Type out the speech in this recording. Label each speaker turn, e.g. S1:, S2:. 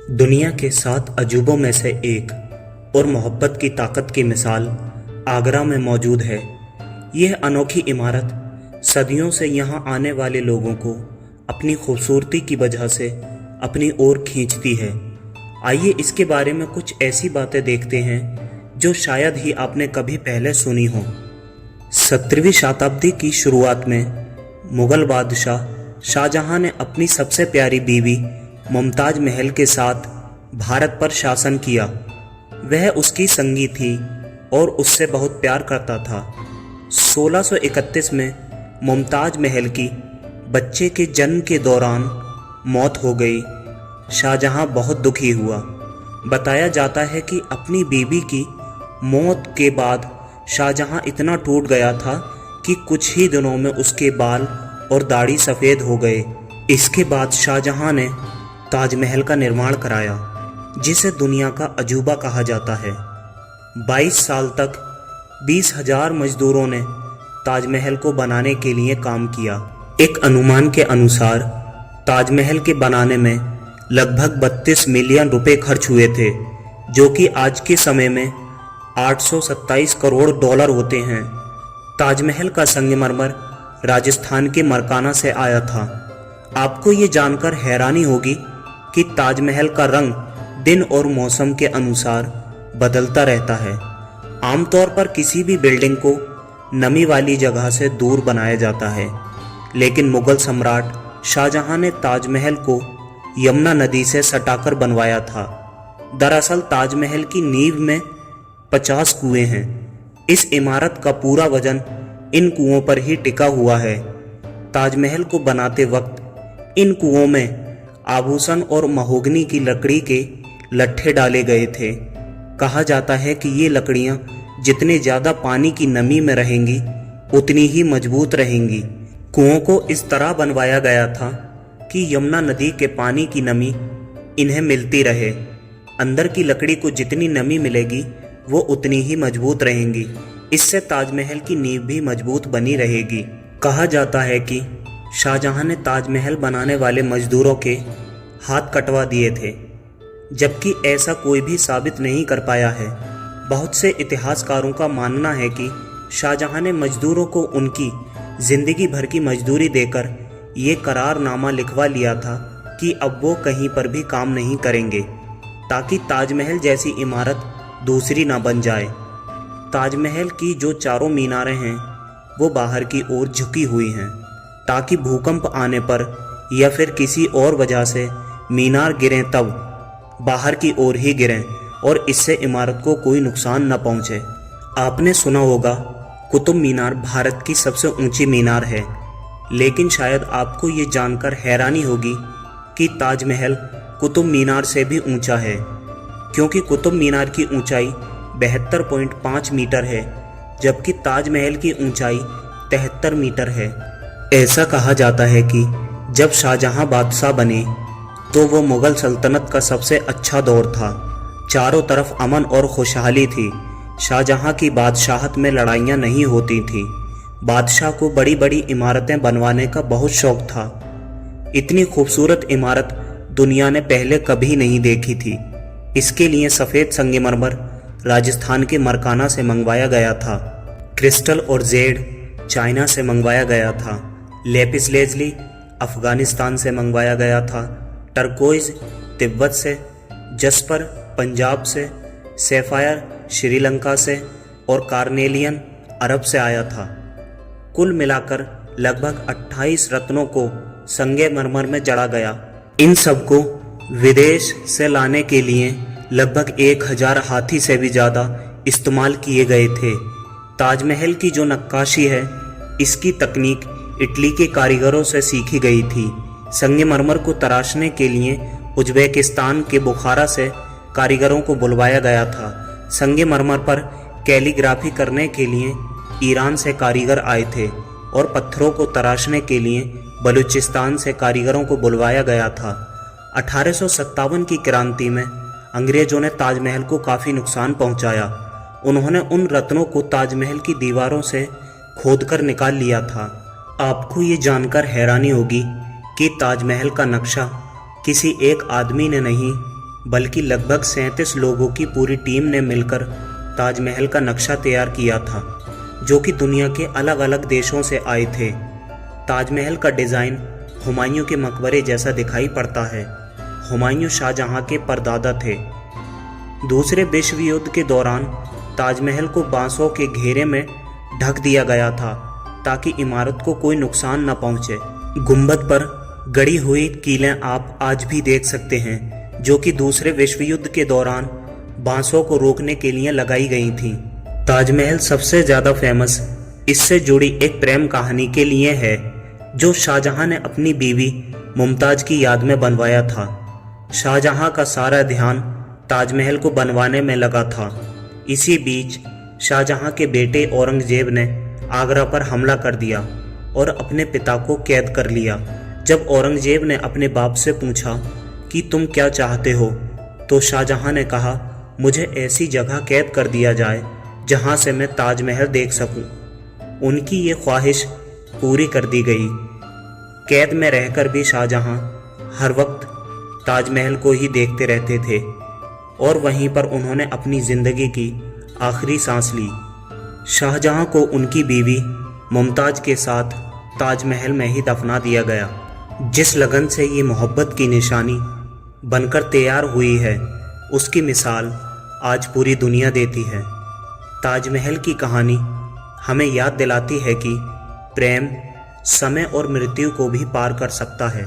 S1: दुनिया के 7 अजूबों में से एक और मोहब्बत की ताकत की मिसाल आगरा में मौजूद है। यह अनोखी इमारत सदियों से यहाँ आने वाले लोगों को अपनी खूबसूरती की वजह से अपनी ओर खींचती है। आइए इसके बारे में कुछ ऐसी बातें देखते हैं जो शायद ही आपने कभी पहले सुनी हो। 17वीं शताब्दी की शुरुआत में मुगल बादशाह शाहजहां ने अपनी सबसे प्यारी बीवी मुमताज महल के साथ भारत पर शासन किया। वह उसकी संगी थी और उससे बहुत प्यार करता था। 1631 में मुमताज महल की बच्चे के जन्म के दौरान मौत हो गई। शाहजहां बहुत दुखी हुआ। बताया जाता है कि अपनी बीवी की मौत के बाद शाहजहां इतना टूट गया था कि कुछ ही दिनों में उसके बाल और दाढ़ी सफ़ेद हो गए। इसके बाद शाहजहां ने ताजमहल का निर्माण कराया, जिसे दुनिया का अजूबा कहा जाता है। 22 साल तक 20,000 मजदूरों ने ताजमहल को बनाने के लिए काम किया। एक अनुमान के अनुसार ताजमहल के बनाने में लगभग 32 मिलियन रुपए खर्च हुए थे, जो कि आज के समय में 827 करोड़ डॉलर होते हैं। ताजमहल का संगमरमर राजस्थान के मरकाना से आया था। आपको ये जानकर हैरानी होगी कि ताजमहल का रंग दिन और मौसम के अनुसार बदलता रहता है। आमतौर पर किसी भी बिल्डिंग को नमी वाली जगह से दूर बनाया जाता है, लेकिन मुगल सम्राट शाहजहां ने ताजमहल को यमुना नदी से सटाकर बनवाया था। दरअसल ताजमहल की नींव में 50 कुएं हैं। इस इमारत का पूरा वजन इन कुओं पर ही टिका हुआ है। ताजमहल को बनाते वक्त इन कुओं में आभूषण और महोगनी की लकड़ी के लट्ठे डाले गए थे। कहा जाता है कि ये लकड़ियां जितने ज़्यादा पानी की नमी में रहेंगी उतनी ही मजबूत रहेंगी। कुओं को इस तरह बनवाया गया था कि यमुना नदी के पानी की नमी इन्हें मिलती रहे। अंदर की लकड़ी को जितनी नमी मिलेगी वो उतनी ही मजबूत रहेंगी। इससे ताजमहल की नींव भी मजबूत बनी रहेगी। कहा जाता है कि शाहजहां ने ताजमहल बनाने वाले मजदूरों के हाथ कटवा दिए थे, जबकि ऐसा कोई भी साबित नहीं कर पाया है। बहुत से इतिहासकारों का मानना है कि शाहजहां ने मजदूरों को उनकी जिंदगी भर की मजदूरी देकर ये करारनामा लिखवा लिया था कि अब वो कहीं पर भी काम नहीं करेंगे, ताकि ताजमहल जैसी इमारत दूसरी ना बन जाए। ताजमहल की जो चारों मीनारें हैं वो बाहर की ओर झुकी हुई हैं, ताकि भूकंप आने पर या फिर किसी और वजह से मीनार गिरें तब बाहर की ओर ही गिरें और इससे इमारत को कोई नुकसान न पहुंचे। आपने सुना होगा कुतुब मीनार भारत की सबसे ऊंची मीनार है, लेकिन शायद आपको ये जानकर हैरानी होगी कि ताजमहल कुतुब मीनार से भी ऊंचा है, क्योंकि कुतुब मीनार की ऊंचाई 72.5 मीटर है, जबकि ताजमहल की ऊंचाई 73 मीटर है। ऐसा कहा जाता है कि जब शाहजहां बादशाह बने तो वो मुगल सल्तनत का सबसे अच्छा दौर था। चारों तरफ अमन और खुशहाली थी। शाहजहां की बादशाहत में लड़ाइयाँ नहीं होती थीं। बादशाह को बड़ी बड़ी इमारतें बनवाने का बहुत शौक था। इतनी खूबसूरत इमारत दुनिया ने पहले कभी नहीं देखी थी। इसके लिए सफ़ेद संगमरमर राजस्थान के मरकाना से मंगवाया गया था। क्रिस्टल और जेड चाइना से मंगवाया गया था। लेपिस लेजली अफ़गानिस्तान से मंगवाया गया था। टर्कोइज तिब्बत से, जस्पर पंजाब से, सैफायर श्रीलंका से और कार्नेलियन अरब से आया था। कुल मिलाकर लगभग 28 रत्नों को संगमरमर में जड़ा गया। इन सबको विदेश से लाने के लिए लगभग 1000 हाथी से भी ज़्यादा इस्तेमाल किए गए थे। ताजमहल की जो नक्काशी है, इसकी तकनीक इटली के कारीगरों से सीखी गई थी। संगमरमर को तराशने के लिए उज़्बेकिस्तान के बुखारा से कारीगरों को बुलवाया गया था। संगमरमर पर कैलीग्राफी करने के लिए ईरान से कारीगर आए थे और पत्थरों को तराशने के लिए बलूचिस्तान से कारीगरों को बुलवाया गया था। 1857 की क्रांति में अंग्रेजों ने ताजमहल को काफ़ी नुकसान पहुंचाया। उन्होंने उन रत्नों को ताजमहल की दीवारों से खोदकर निकाल लिया था। आपको ये जानकर हैरानी होगी कि ताजमहल का नक्शा किसी एक आदमी ने नहीं बल्कि लगभग 37 लोगों की पूरी टीम ने मिलकर ताजमहल का नक्शा तैयार किया था, जो कि दुनिया के अलग अलग देशों से आए थे। ताजमहल का डिज़ाइन हुमायूं के मकबरे जैसा दिखाई पड़ता है। हुमायूं शाहजहां के परदादा थे। दूसरे विश्व युद्ध के दौरान ताजमहल को बांसों के घेरे में ढक दिया गया था ताकि इमारत को कोई नुकसान न पहुंचे। गुंबद पर गड़ी हुई कीलें आप आज भी देख सकते हैं, जो कि दूसरे विश्व युद्ध के दौरान बांसों को रोकने के लिए लगाई गई थीं। ताजमहल सबसे ज़्यादा फेमस इससे जुड़ी एक प्रेम कहानी के लिए है, जो शाहजहां ने अपनी बीवी मुमताज़ की याद में बनवाया था। शाहजहां का सारा ध्यान ताजमहल को बनवाने में लगा था। इसी बीच शाहजहां के बेटे औरंगजेब ने आगरा पर हमला कर दिया और अपने पिता को कैद कर लिया। जब औरंगजेब ने अपने बाप से पूछा कि तुम क्या चाहते हो, तो शाहजहां ने कहा, मुझे ऐसी जगह कैद कर दिया जाए जहां से मैं ताजमहल देख सकूं। उनकी ये ख्वाहिश पूरी कर दी गई। कैद में रहकर भी शाहजहां हर वक्त ताजमहल को ही देखते रहते थे और वहीं पर उन्होंने अपनी ज़िंदगी की आखिरी सांस ली। शाहजहां को उनकी बीवी मुमताज़ के साथ ताजमहल में ही दफना दिया गया। जिस लगन से ये मोहब्बत की निशानी बनकर तैयार हुई है, उसकी मिसाल आज पूरी दुनिया देती है। ताजमहल की कहानी हमें याद दिलाती है कि प्रेम समय और मृत्यु को भी पार कर सकता है।